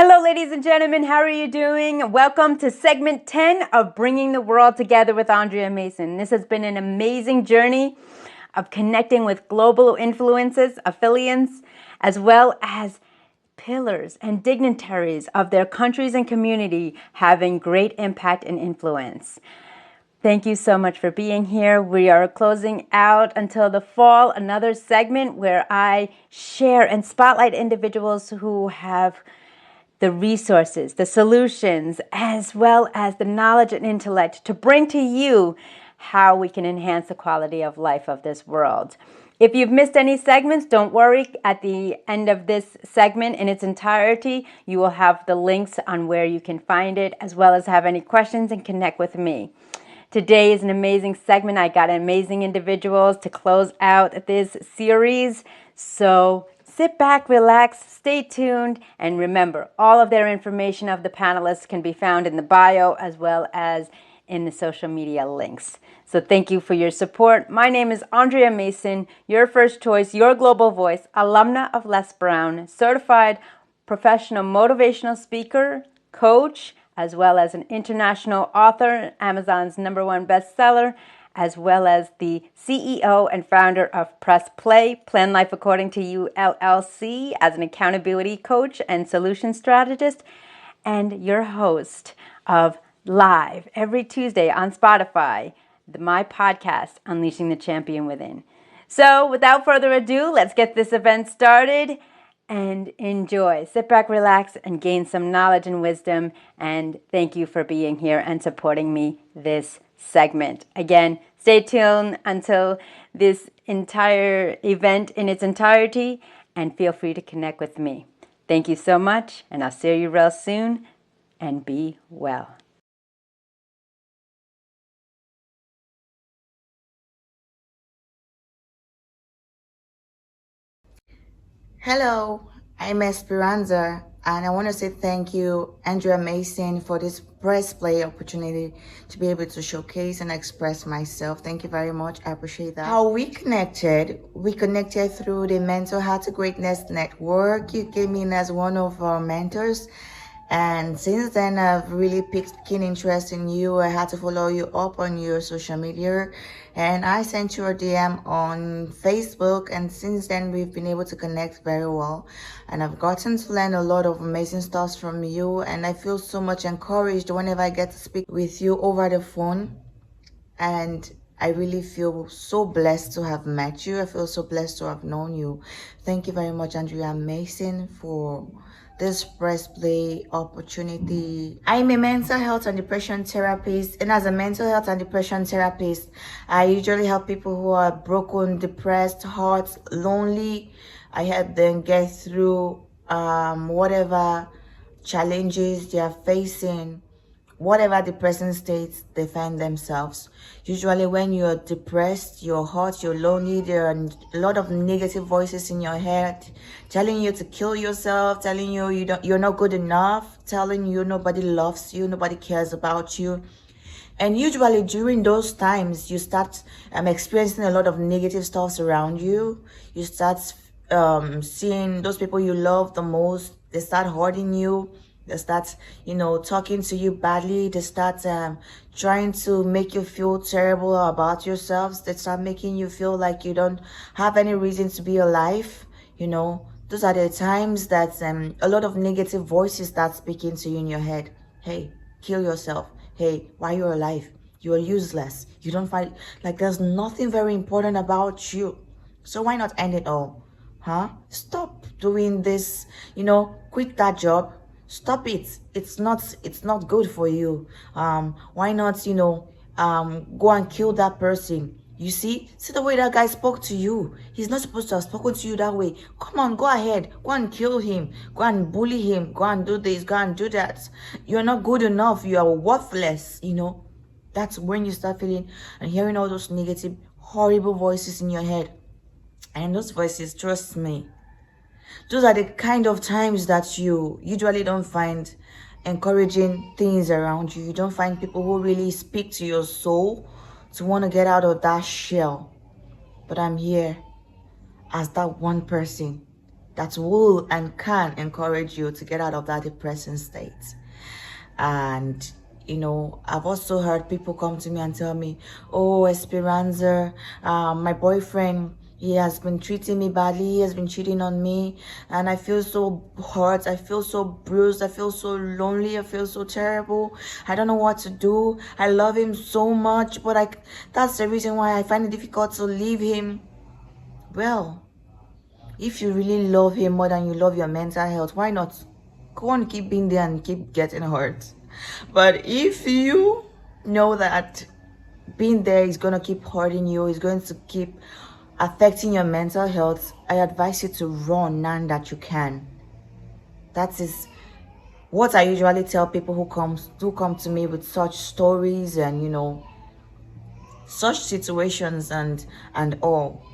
Hello, ladies and gentlemen. How are you doing? Welcome to segment 10 of Bringing the World Together with Andrea Mason. This has been an amazing journey of connecting with global influences, affiliates, as well as pillars and dignitaries of their countries and community having great impact and influence. Thank you so much for being here. We are closing out until the fall, another segment where I share and spotlight individuals who have the resources, the solutions, as well as the knowledge and intellect to bring to you how we can enhance the quality of life of this world. If you've missed any segments, don't worry. At the end of this segment in its entirety, you will have the links on where you can find it, as well as have any questions and connect with me. Today is an amazing segment. I got amazing individuals to close out this series. So sit back, relax, stay tuned, and remember, all of their information of the panelists can be found in the bio as well as in the social media links. So thank you for your support. My name is Andrea Mason, your first choice, your global voice, alumna of Les Brown, certified professional motivational speaker, coach, as well as an international author, Amazon's #1 bestseller, as well as the CEO and founder of Press Play, Plan Life According to You, LLC, as an accountability coach and solution strategist, and your host of Live every Tuesday on Spotify, my podcast, Unleashing the Champion Within. So without further ado, let's get this event started and enjoy. Sit back, relax, and gain some knowledge and wisdom. And thank you for being here and supporting me this segment. Again, stay tuned until this entire event in its entirety, and feel free to connect with me. Thank you so much, and I'll see you real soon, and be well. Hello, I'm Esperanza, and I want to say thank you, Andrea Mason, for this press play opportunity to be able to showcase and express myself. Thank you very much. I appreciate that. How we connected? We connected through the Mental Health to Greatness Network. You came in as one of our mentors. And since then, I've really picked keen interest in you. I had to follow you up on your social media. And I sent you a DM on Facebook. And since then, we've been able to connect very well. And I've gotten to learn a lot of amazing stuff from you. And I feel so much encouraged whenever I get to speak with you over the phone. And I really feel so blessed to have met you. I feel so blessed to have known you. Thank you very much, Andrea Mason, for this press play opportunity. I'm a mental health and depression therapist, and as a mental health and depression therapist, I usually help people who are broken, depressed, hurt, lonely. I help them get through whatever challenges they are facing, whatever depressing states they find themselves. Usually when you're depressed, you're hurt, you're lonely, there are a lot of negative voices in your head telling you to kill yourself, telling you you're not good enough, telling you nobody loves you, nobody cares about you. And usually during those times, you start experiencing a lot of negative stuff around you. You start seeing those people you love the most, they start hurting you. They start, talking to you badly. They start trying to make you feel terrible about yourselves. They start making you feel like you don't have any reason to be alive. Those are the times that a lot of negative voices start speaking to you in your head. Hey, kill yourself. Hey, why you're alive? You're useless. You don't find, like there's nothing very important about you. So why not end it all? Stop doing this, quit that job. Stop it. It's not good for you. Why not, go and kill that person? You see the way that guy spoke to you. He's not supposed to have spoken to you that way. Come on, go ahead. Go and kill him. Go and bully him. Go and do this. Go and do that. You're not good enough. You are worthless. That's when you start feeling and hearing all those negative, horrible voices in your head. And those voices, trust me, those are the kind of times that you usually don't find encouraging things around you. You don't find people who really speak to your soul to want to get out of that shell. But I'm here as that one person that will and can encourage you to get out of that depressing state. And I've also heard people come to me and tell me, oh, Esperanza, my boyfriend, he has been treating me badly, he has been cheating on me, and I feel so hurt, I feel so bruised, I feel so lonely, I feel so terrible, I don't know what to do, I love him so much, but that's the reason why I find it difficult to leave him. Well, if you really love him more than you love your mental health, why not go on, keep being there and keep getting hurt? But if you know that being there is going to keep hurting you, is going to keep affecting your mental health, I advise you to run now that you can. That is what I usually tell people who come to me with such stories and such situations and all.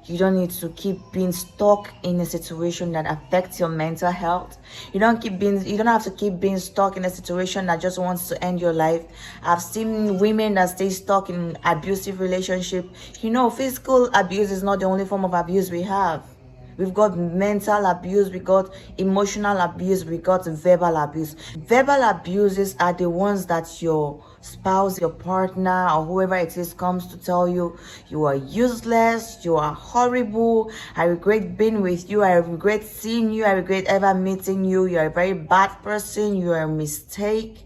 You don't need to keep being stuck in a situation that affects your mental health. You don't have to keep being stuck in a situation that just wants to end your life. I've seen women that stay stuck in abusive relationship. Physical abuse is not the only form of abuse we have. We've got mental abuse, we got emotional abuse, we got verbal abuse. Verbal abuses are the ones that your spouse, your partner, or whoever it is comes to tell you, you are useless, you are horrible, I regret being with you, I regret seeing you, I regret ever meeting you, you're a very bad person, you're a mistake.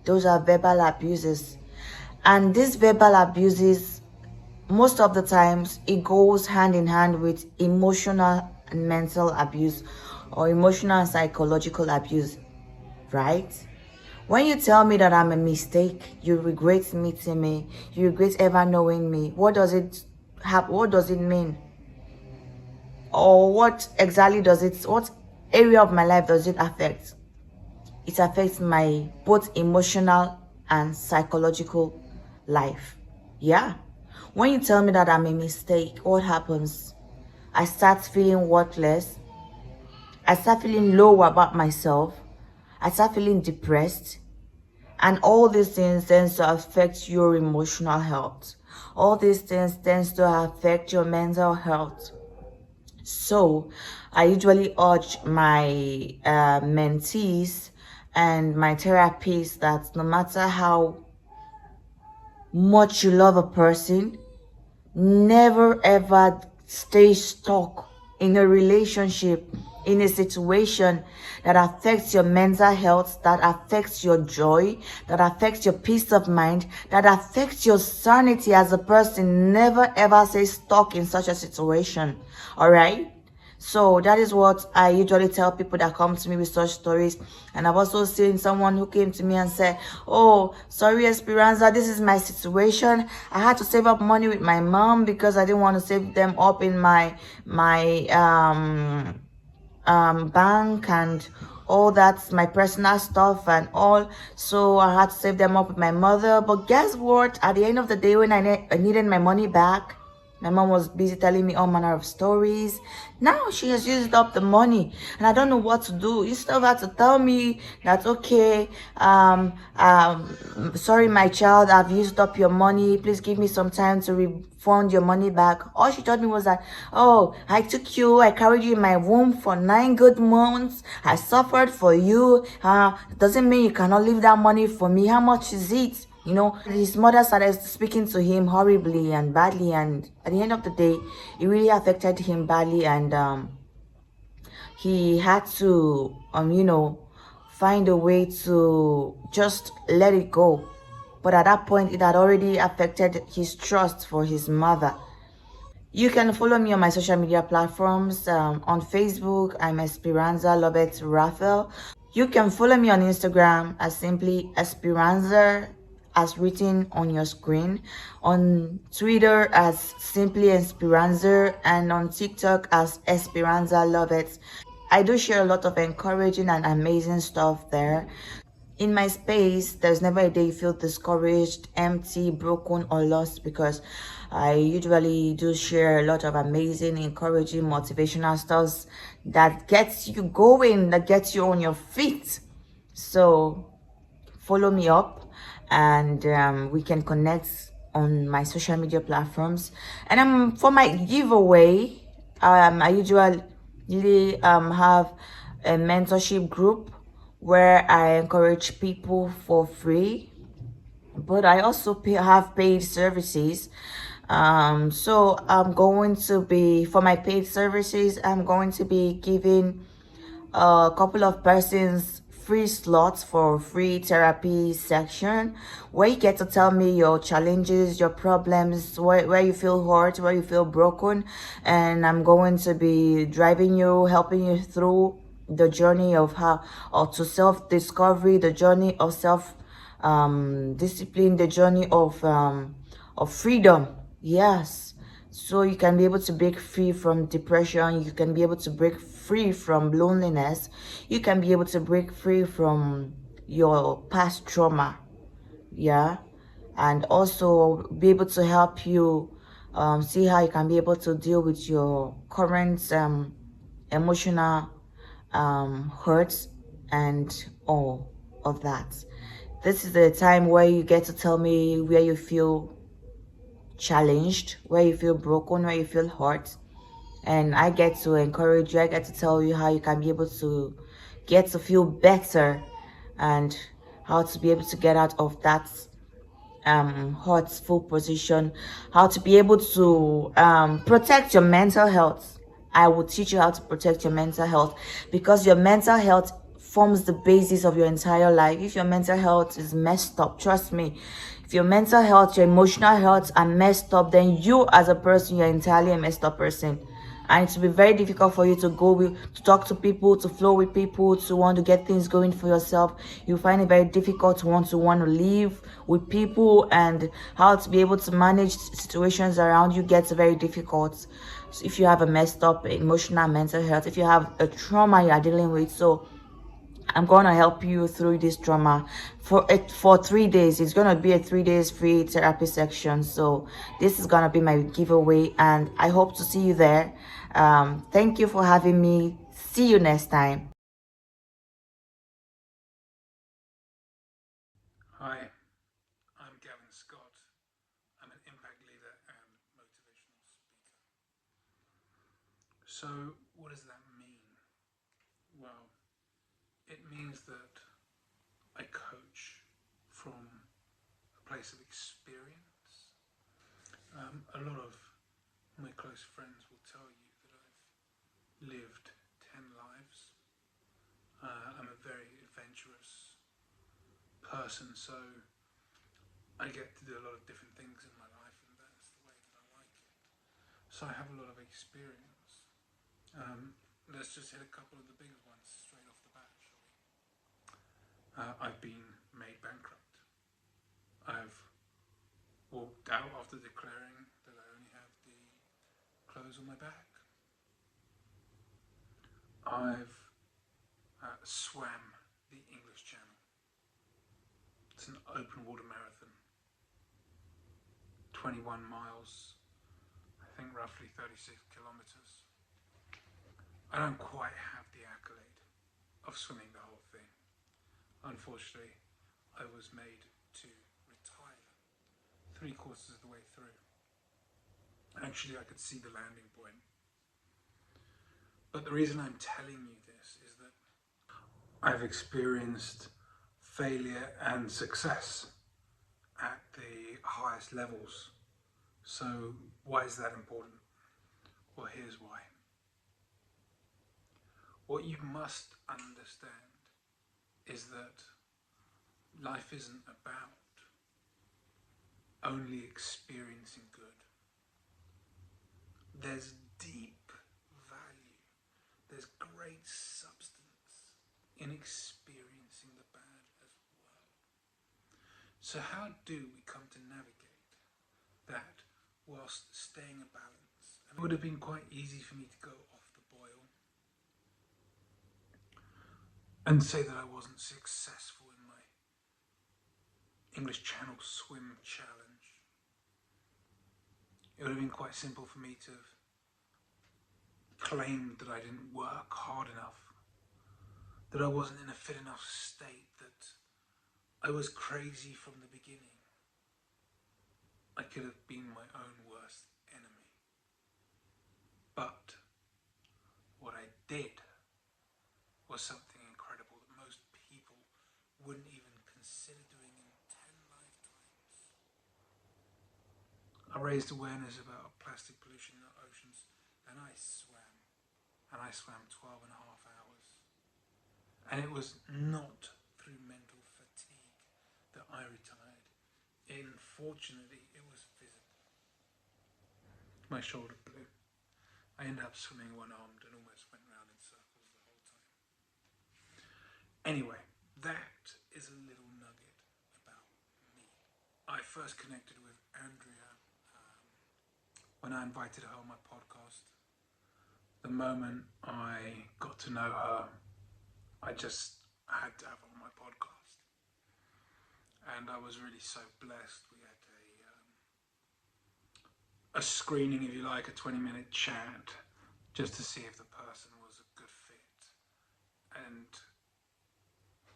Those are verbal abuses. And these verbal abuses, most of the times, it goes hand in hand with emotional and mental abuse or emotional and psychological abuse, right? When you tell me that I'm a mistake, you regret meeting me, you regret ever knowing me, what does it mean? Or what area of my life does it affect? It affects my both emotional and psychological life. Yeah. When you tell me that I'm a mistake, what happens? I start feeling worthless. I start feeling low about myself. I start feeling depressed. And all these things tends to affect your emotional health. All these things tends to affect your mental health. So I usually urge my mentees and my therapists that no matter how much you love a person, never ever stay stuck in a relationship, in a situation that affects your mental health, that affects your joy, that affects your peace of mind, that affects your sanity as a person. Never ever stay stuck in such a situation. All right? So that is what I usually tell people that come to me with such stories. And I've also seen someone who came to me and said, oh, sorry, Esperanza, this is my situation. I had to save up money with my mom because I didn't want to save them up in my bank and all that's my personal stuff and all. So I had to save them up with my mother. But guess what? At the end of the day, when I needed my money back, my mom was busy telling me all manner of stories. Now she has used up the money and I don't know what to do. You still have to tell me that, okay, sorry, my child, I've used up your money. Please give me some time to refund your money back. All she told me was that, oh, I carried you in my womb for 9 good months. I suffered for you. Doesn't mean you cannot leave that money for me. How much is it? His mother started speaking to him horribly and badly, and at the end of the day, it really affected him badly, and he had to, find a way to just let it go. But at that point, it had already affected his trust for his mother. You can follow me on my social media platforms. On Facebook, I'm Esperanza Lobet Raphael. You can follow me on Instagram as simply Esperanza, as written on your screen, on Twitter as simply Esperanza, and on TikTok as Esperanza Lovett. I do share a lot of encouraging and amazing stuff there. In my space, there's never a day you feel discouraged, empty, broken, or lost, because I usually do share a lot of amazing, encouraging, motivational stuff that gets you going, that gets you on your feet. So follow me up, and we can connect on my social media platforms. And for my giveaway, I usually really have a mentorship group where I encourage people for free, but I also have paid services. So I'm going to be, for my paid services, I'm going to be giving a couple of persons free slots for free therapy section, where you get to tell me your challenges, your problems, where you feel hurt, where you feel broken, and I'm going to be driving you, helping you through the journey of how, or to self-discovery, the journey of self discipline, the journey of freedom. Yes, so you can be able to break free from depression, you can be able to break free from loneliness, you can be able to break free from your past trauma. Yeah, and also be able to help you see how you can be able to deal with your current emotional hurts and all of that. This is the time where you get to tell me where you feel challenged, where you feel broken, where you feel hurt, and I get to encourage you. I get to tell you how you can be able to get to feel better, and how to be able to get out of that hurtful position, how to be able to protect your mental health. I will teach you how to protect your mental health, because your mental health forms the basis of your entire life. If your mental health is messed up, trust me, if your mental health, your emotional health are messed up, then you as a person, you're entirely a messed up person. And it will be very difficult for you to to talk to people, to flow with people, to want to get things going for yourself. You find it very difficult to want to live with people, and how to be able to manage situations around you gets very difficult. So if you have a messed up emotional mental health, if you have a trauma you are dealing with, so I'm going to help you through this trauma for 3 days. It's going to be a 3 days free therapy section. So this is going to be my giveaway, and I hope to see you there. Thank you for having me. See you next time. Hi, I'm Gavin Scott. I'm an impact leader and motivational speaker. So, what does that mean? Well, it means that I coach from a place of experience. A lot of my close friends will tell you that I've lived 10 lives. I'm a very adventurous person, so I get to do a lot of different things in my life, and that's the way that I like it. So I have a lot of experience. Let's just hit a couple of the bigger ones straight off the bat, shall we? I've been made bankrupt. I've walked out after declaring that I only have the clothes on my back. I've swam the English Channel. It's an open water marathon, 21 miles, I think roughly 36 kilometers. I don't quite have the accolade of swimming the whole thing. Unfortunately, I was made to retire 3/4 of the way through. Actually, I could see the landing point. But the reason I'm telling you this is that I've experienced failure and success at the highest levels. So, why is that important? Well, here's why. What you must understand is that life isn't about only experiencing good. There's deep value, there's great substance in experiencing the bad as well. So, how do we come to navigate that whilst staying a balance? And it would have been quite easy for me to go off the boil and say that I wasn't successful in my English Channel swim challenge. It would have been quite simple for me to have claimed that I didn't work hard enough, that I wasn't in a fit enough state, that I was crazy from the beginning. I could have been my own worst enemy. But what I did was something incredible that most people wouldn't even consider doing in 10 lifetimes. I raised awareness about plastic pollution in the oceans, and I swam. And I swam 12 and a half hours. And it was not through mental fatigue that I retired. Unfortunately, it was physical. My shoulder blew. I ended up swimming one-armed and almost went round in circles the whole time. Anyway, that is a little nugget about me. I first connected with Andrea when I invited her on my podcast. The moment I got to know her, I just had to have her on my podcast. And I was really so blessed. We had a screening, if you like, a 20-minute chat, just to see if the person was a good fit. And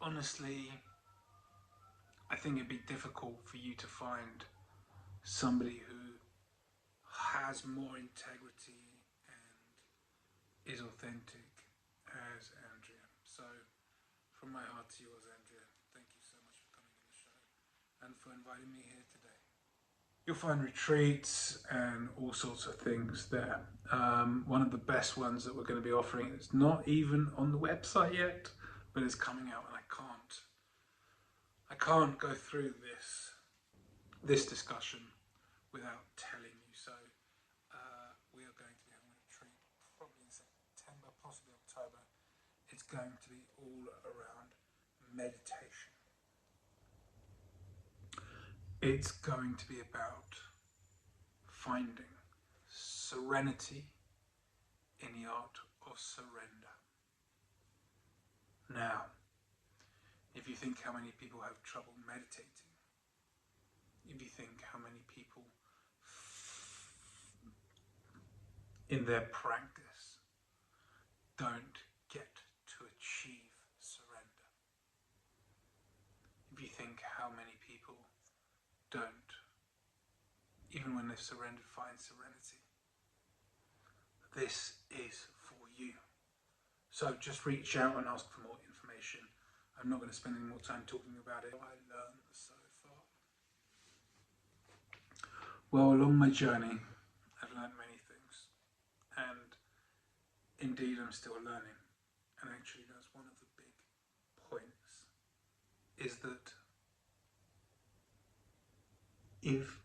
honestly, I think it'd be difficult for you to find somebody who has more integrity and is authentic as Andrea. So from my heart to yours, Andrea, thank you so much for coming on the show and for inviting me here today. You'll find retreats and all sorts of things there. One of the best ones that we're going to be offering is not even on the website yet, but it's coming out, and I can't go through this discussion without telling you. So we are going to be having a retreat probably in September, possibly October. It's going to be all around meditation. It's going to be about finding serenity in the art of surrender. Now, if you think how many people have trouble meditating, if you think how many people in their practice don't get to achieve surrender, if you think how many people don't, even when they've surrendered, find serenity, this is for you. So just reach out and ask for more information. I'm not going to spend any more time talking about it. I learned so far. Well, along my journey, I've learned many things. And indeed, I'm still learning. And actually, that's one of the big points, is that if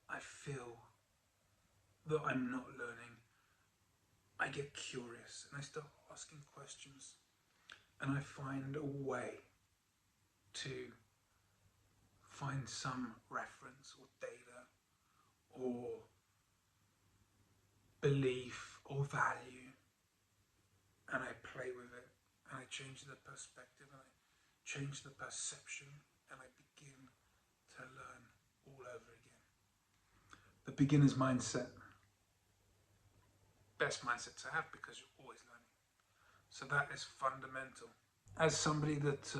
I feel that I'm not learning, I get curious and I start asking questions, and I find a way to find some reference or data or belief or value, and I play with it, and I change the perspective, and I change the perception, and I begin to learn all over again. The beginner's mindset, best mindset to have, because you're always learning. So that is fundamental. As somebody that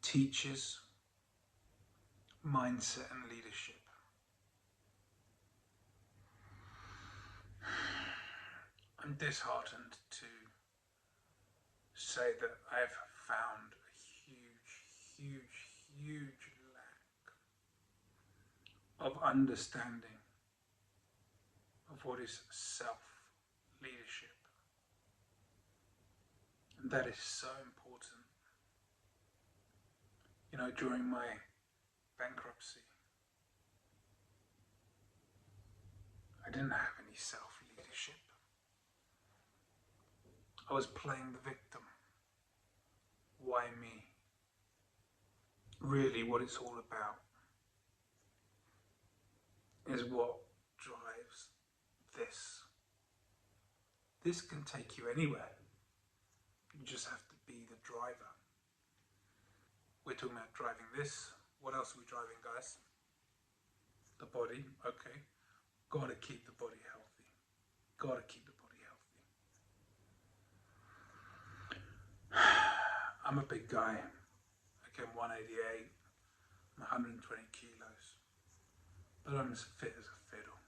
teaches mindset and leadership, I'm disheartened to say that I've found a huge lack of understanding of what is self-leadership. And that is so important. You know, during my bankruptcy, I didn't have any self-leadership. I was playing the victim. Why me? Really, what it's all about is what drives this. This can take you anywhere. You just have to be the driver. We're talking about driving this. What else are we driving, guys? The body. Okay. Gotta keep the body healthy. Gotta keep the body healthy. I'm a big guy. I'm 188. I'm 120 kilos. But I'm as fit as a fiddle.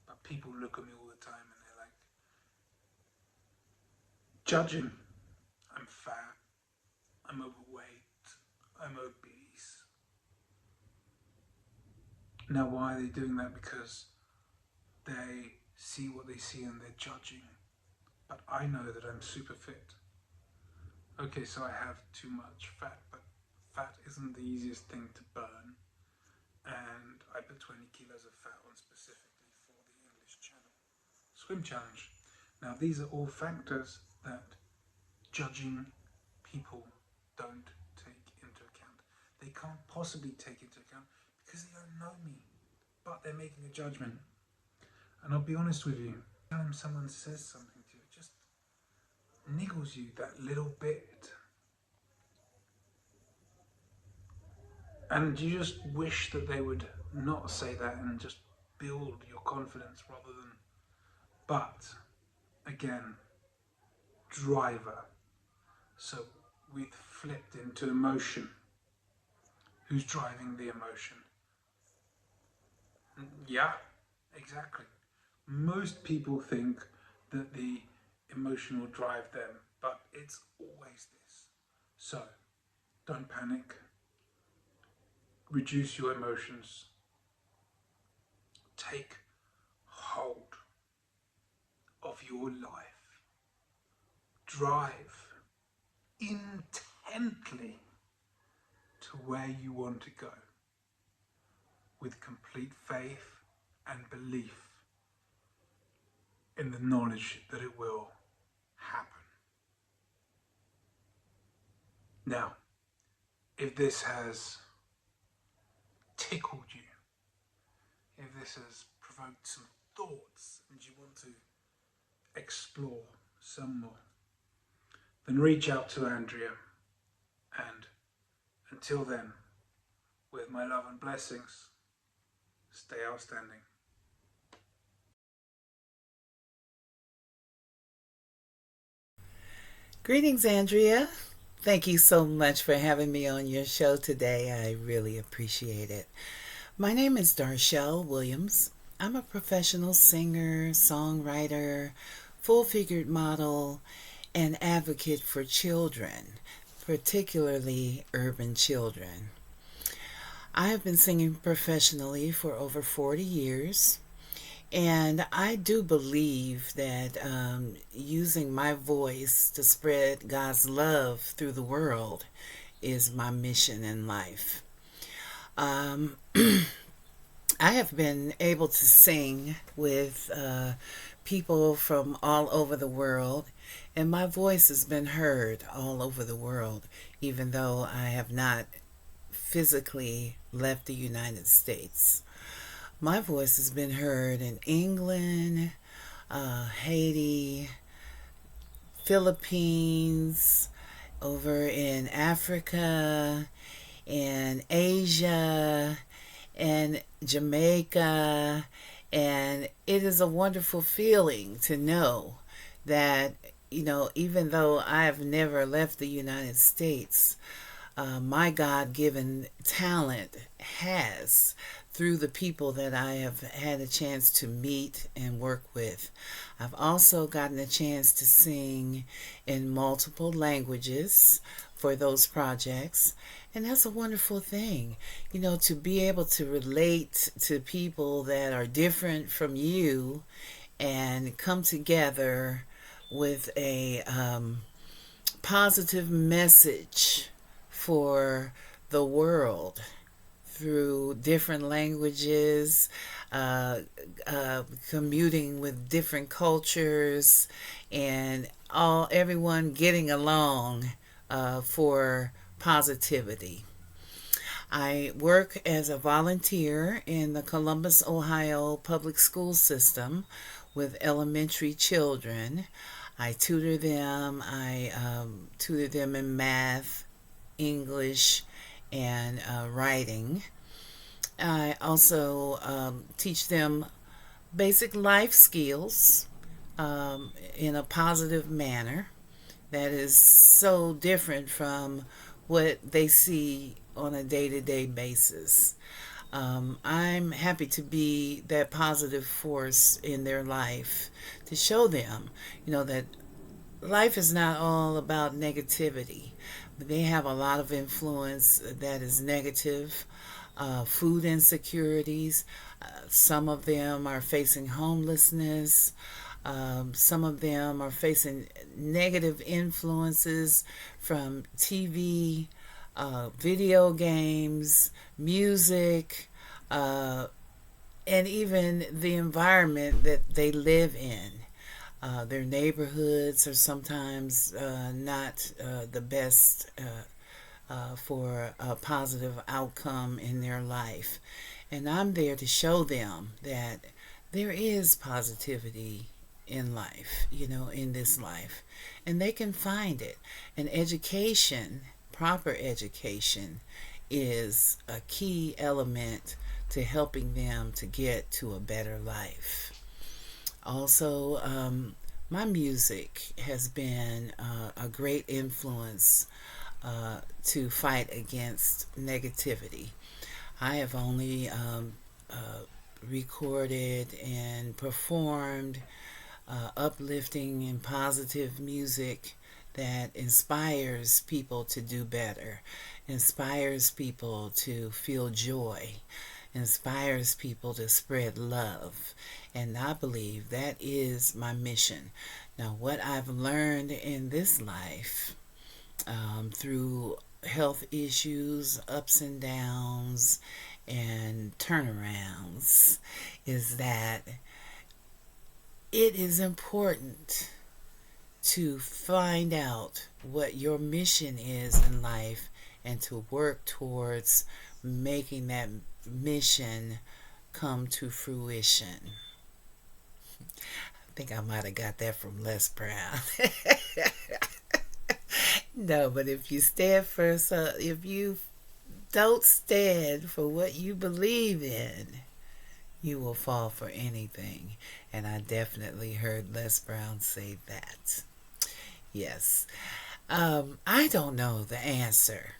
But people look at me all the time and they're like, judging. I'm fat, I'm overweight, I'm obese. Now, why are they doing that? Because they see what they see and they're judging. But I know that I'm super fit. Okay, so I have too much fat, but fat isn't the easiest thing to burn. And I put 20 kilos of fat on specifically for the English Channel swim challenge. Now, these are all factors that judging people don't take into account. They can't possibly take into account because they don't know me, but they're making a judgment. And I'll be honest with you, anytime someone says something to you, it just niggles you that little bit. And you just wish that they would not say that and just build your confidence rather than. But again, driver. So we've flipped into emotion. Who's driving the emotion? Yeah, exactly. Most people think that the emotion will drive them, but it's always this. So don't panic. Reduce your emotions. Take hold of your life. Drive intently to where you want to go with complete faith and belief in the knowledge that it will happen. Now, if this has tickled you, if this has provoked some thoughts and you want to explore some more, then reach out to Andrea. And until then, with my love and blessings, stay outstanding. Greetings, Andrea. Thank you so much for having me on your show today. I really appreciate it. My name is Darshelle Williams. I'm a professional singer, songwriter, full-figured model, and advocate for children, particularly urban children. I have been singing professionally for over 40 years. And I do believe that using my voice to spread God's love through the world is my mission in life. Um, I have been able to sing with people from all over the world, and my voice has been heard all over the world, even though I have not physically left the United States. My voice has been heard in England, Haiti, Philippines, over in Africa, in Asia, and Jamaica. And it is a wonderful feeling to know that, even though I have never left the United States, my God given talent has, through the people that I have had a chance to meet and work with. I've also gotten a chance to sing in multiple languages for those projects. And that's a wonderful thing, to be able to relate to people that are different from you and come together with a positive message for the world through different languages, commuting with different cultures, and everyone getting along for positivity. I work as a volunteer in the Columbus, Ohio public school system with elementary children. I tutor them. I tutor them in math, English, and writing. I also teach them basic life skills in a positive manner that is so different from what they see on a day-to-day basis. I'm happy to be that positive force in their life to show them, that life is not all about negativity. They have a lot of influence that is negative. Food insecurities. Some of them are facing homelessness. Some of them are facing negative influences from TV, video games, music, uh, and even the environment that they live in. Their neighborhoods are sometimes not the best for a positive outcome in their life. And I'm there to show them that there is positivity in life, in this life. And they can find it. And education, proper education, is a key element to helping them to get to a better life. Also, my music has been a great influence to fight against negativity. I have only recorded and performed uplifting and positive music that inspires people to do better, inspires people to feel joy, inspires people to spread love. And I believe that is my mission. Now, what I've learned in this life through health issues, ups and downs, and turnarounds is that it is important to find out what your mission is in life and to work towards making that mission come to fruition. I think I might have got that from Les Brown. No, but if you stand for if you don't stand for what you believe in, you will fall for anything. And I definitely heard Les Brown say that. Yes. I don't know the answer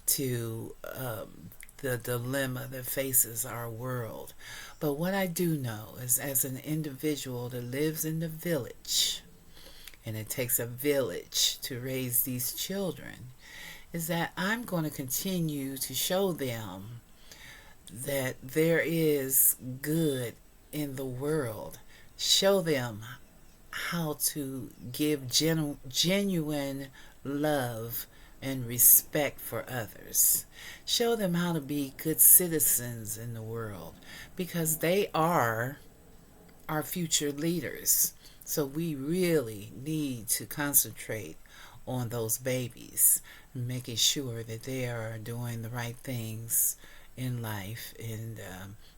to the dilemma that faces our world. But what I do know is, as an individual that lives in the village, and it takes a village to raise these children, is that I'm going to continue to show them that there is good in the world. Show them how to give genuine love and respect for others. Show them how to be good citizens in the world, because they are our future leaders. So we really need to concentrate on those babies, making sure that they are doing the right things in life, and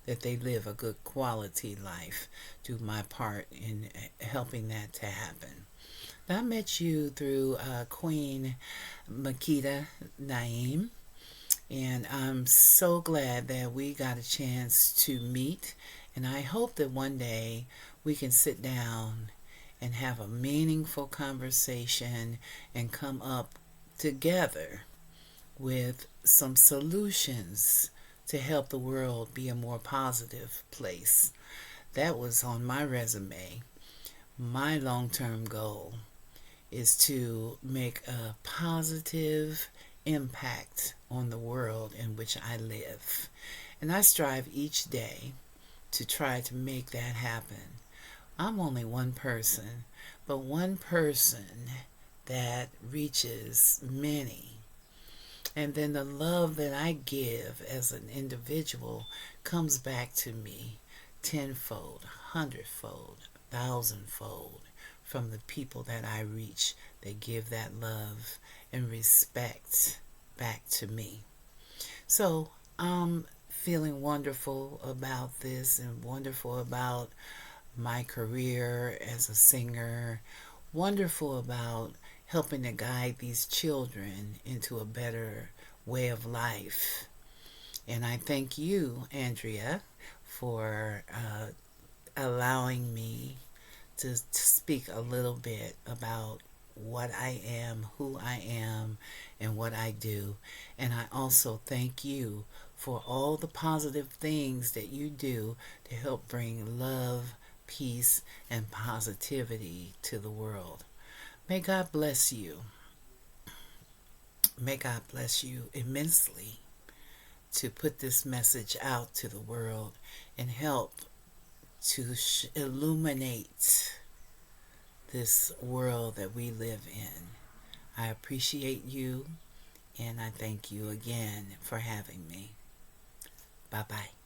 that they live a good quality life. Do my part in helping that to happen. I met you through Queen Makita Naim, and I'm so glad that we got a chance to meet. And I hope that one day we can sit down and have a meaningful conversation and come up together with some solutions to help the world be a more positive place. That was on my resume. My long-term goal is to make a positive impact on the world in which I live. And I strive each day to try to make that happen. I'm only one person, but one person that reaches many. And then the love that I give as an individual comes back to me tenfold, hundredfold, thousandfold from the people that I reach. They give that love and respect back to me. So I'm feeling wonderful about this, and wonderful about my career as a singer, wonderful about helping to guide these children into a better way of life. And I thank you, Andrea, for allowing me to speak a little bit about what I am, who I am, and what I do. And I also thank you for all the positive things that you do to help bring love, peace, and positivity to the world. May God bless you. May God bless you immensely to put this message out to the world and help to illuminate this world that we live in. I appreciate you and I thank you again for having me. Bye bye.